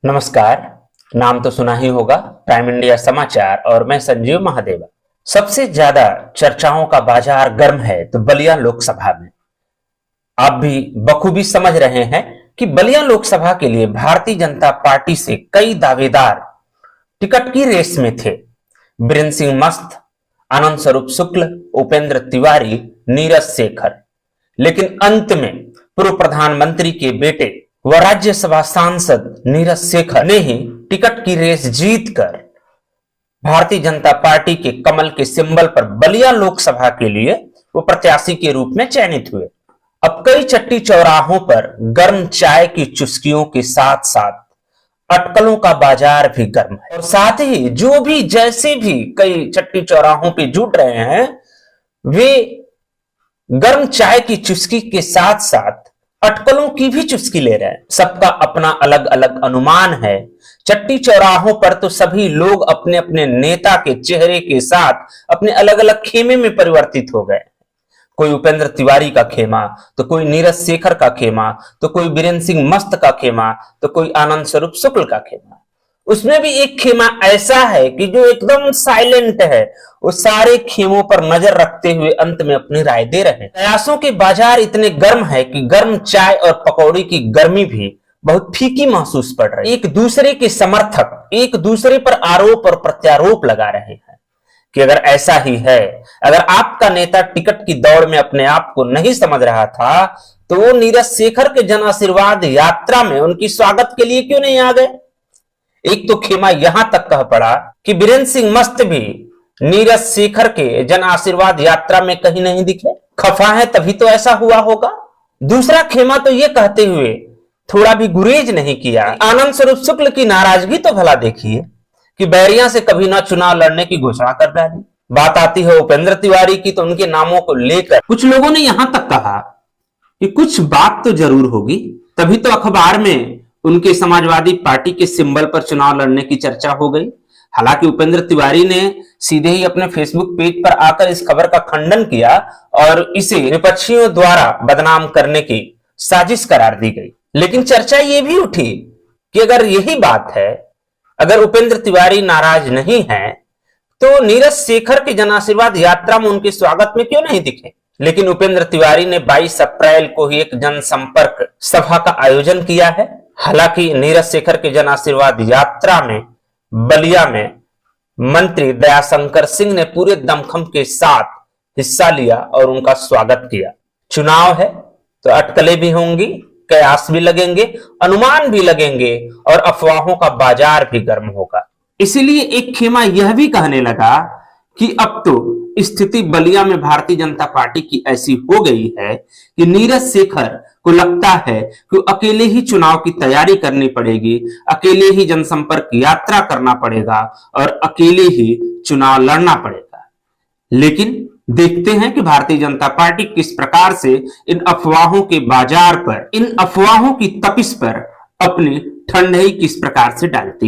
नमस्कार। नाम तो सुना ही होगा, प्राइम इंडिया समाचार और मैं संजीव महादेवा। सबसे ज्यादा चर्चाओं का बाजार गर्म है तो बलिया लोकसभा में। आप भी बखूबी समझ रहे हैं कि बलिया लोकसभा के लिए भारतीय जनता पार्टी से कई दावेदार टिकट की रेस में थे। बीरेंद्र सिंह मस्त, आनंद स्वरूप शुक्ल, उपेंद्र तिवारी, नीरज शेखर। लेकिन अंत में पूर्व प्रधानमंत्री के बेटे व राज्यसभा सांसद नीरज शेखर ने ही टिकट की रेस जीतकर भारतीय जनता पार्टी के कमल के सिंबल पर बलिया लोकसभा के लिए वो प्रत्याशी के रूप में चयनित हुए। अब कई चट्टी चौराहों पर गर्म चाय की चुस्कियों के साथ साथ अटकलों का बाजार भी गर्म है और साथ ही जो भी जैसे भी कई चट्टी चौराहों पे जुट रहे हैं वे गर्म चाय की चुस्की के साथ साथ अटकलों की भी चुस्की ले रहे हैं। सबका अपना अलग अलग अनुमान है। चट्टी चौराहों पर तो सभी लोग अपने अपने नेता के चेहरे के साथ अपने अलग अलग खेमे में परिवर्तित हो गए। कोई उपेंद्र तिवारी का खेमा, तो कोई नीरज शेखर का खेमा, तो कोई बीरेंद्र सिंह मस्त का खेमा, तो कोई आनंद स्वरूप शुक्ल का खेमा। उसमें भी एक खेमा ऐसा है कि जो एकदम साइलेंट है, वो सारे खेमों पर नजर रखते हुए अंत में अपनी राय दे रहे हैं। प्रयासों के बाजार इतने गर्म है कि गर्म चाय और पकौड़ी की गर्मी भी बहुत फीकी महसूस पड़ रही है। एक दूसरे के समर्थक एक दूसरे पर आरोप और प्रत्यारोप लगा रहे हैं कि अगर ऐसा ही है, अगर आपका नेता टिकट की दौड़ में अपने आप को नहीं समझ रहा था तो वो नीरज शेखर के जन आशीर्वाद यात्रा में उनकी स्वागत के लिए क्यों नहीं आ गए। एक तो खेमा यहां तक कह पड़ा कि बीरेंद्र सिंह मस्त भी नीरज शेखर के जन आशीर्वाद यात्रा में कहीं नहीं दिखे। खफा है तभी तो ऐसा हुआ होगा। दूसरा खेमा तो यह कहते हुए थोड़ा भी गुरेज नहीं किया, आनंद स्वरूप शुक्ल की नाराजगी तो भला देखिए कि बैरिया से कभी ना चुनाव लड़ने की घोषणा कर डाली। बात आती है उपेंद्र तिवारी की तो उनके नामों को लेकर कुछ लोगों ने यहां तक कहा कि कुछ बात तो जरूर होगी, तभी तो अखबार में उनके समाजवादी पार्टी के सिंबल पर चुनाव लड़ने की चर्चा हो गई। हालांकि उपेंद्र तिवारी ने सीधे ही अपने फेसबुक पेज पर आकर इस खबर का खंडन किया और इसे विपक्षियों द्वारा बदनाम करने की साजिश करार दी गई। लेकिन चर्चा यह भी उठी कि अगर यही बात है, अगर उपेंद्र तिवारी नाराज नहीं है तो नीरज शेखर के जन आशीर्वाद यात्रा में उनके स्वागत में क्यों नहीं दिखे। लेकिन उपेंद्र तिवारी ने 22 अप्रैल को ही एक जनसंपर्क सभा का आयोजन किया है। हालांकि नीरज शेखर के जन आशीर्वाद यात्रा में बलिया में मंत्री दयाशंकर सिंह ने पूरे दमखम के साथ हिस्सा लिया और उनका स्वागत किया। चुनाव है तो अटकलें भी होंगी, कयास भी लगेंगे, अनुमान भी लगेंगे और अफवाहों का बाजार भी गर्म होगा। इसीलिए एक खेमा यह भी कहने लगा कि अब तो स्थिति बलिया में भारतीय जनता पार्टी की ऐसी हो गई है कि नीरज शेखर को लगता है कि अकेले ही चुनाव की तैयारी करनी पड़ेगी, अकेले ही जनसंपर्क यात्रा करना पड़ेगा और अकेले ही चुनाव लड़ना पड़ेगा। लेकिन देखते हैं कि भारतीय जनता पार्टी किस प्रकार से इन अफवाहों के बाजार पर, इन अफवाहों की तपिश पर अपनी ठंडई किस प्रकार से डालती है।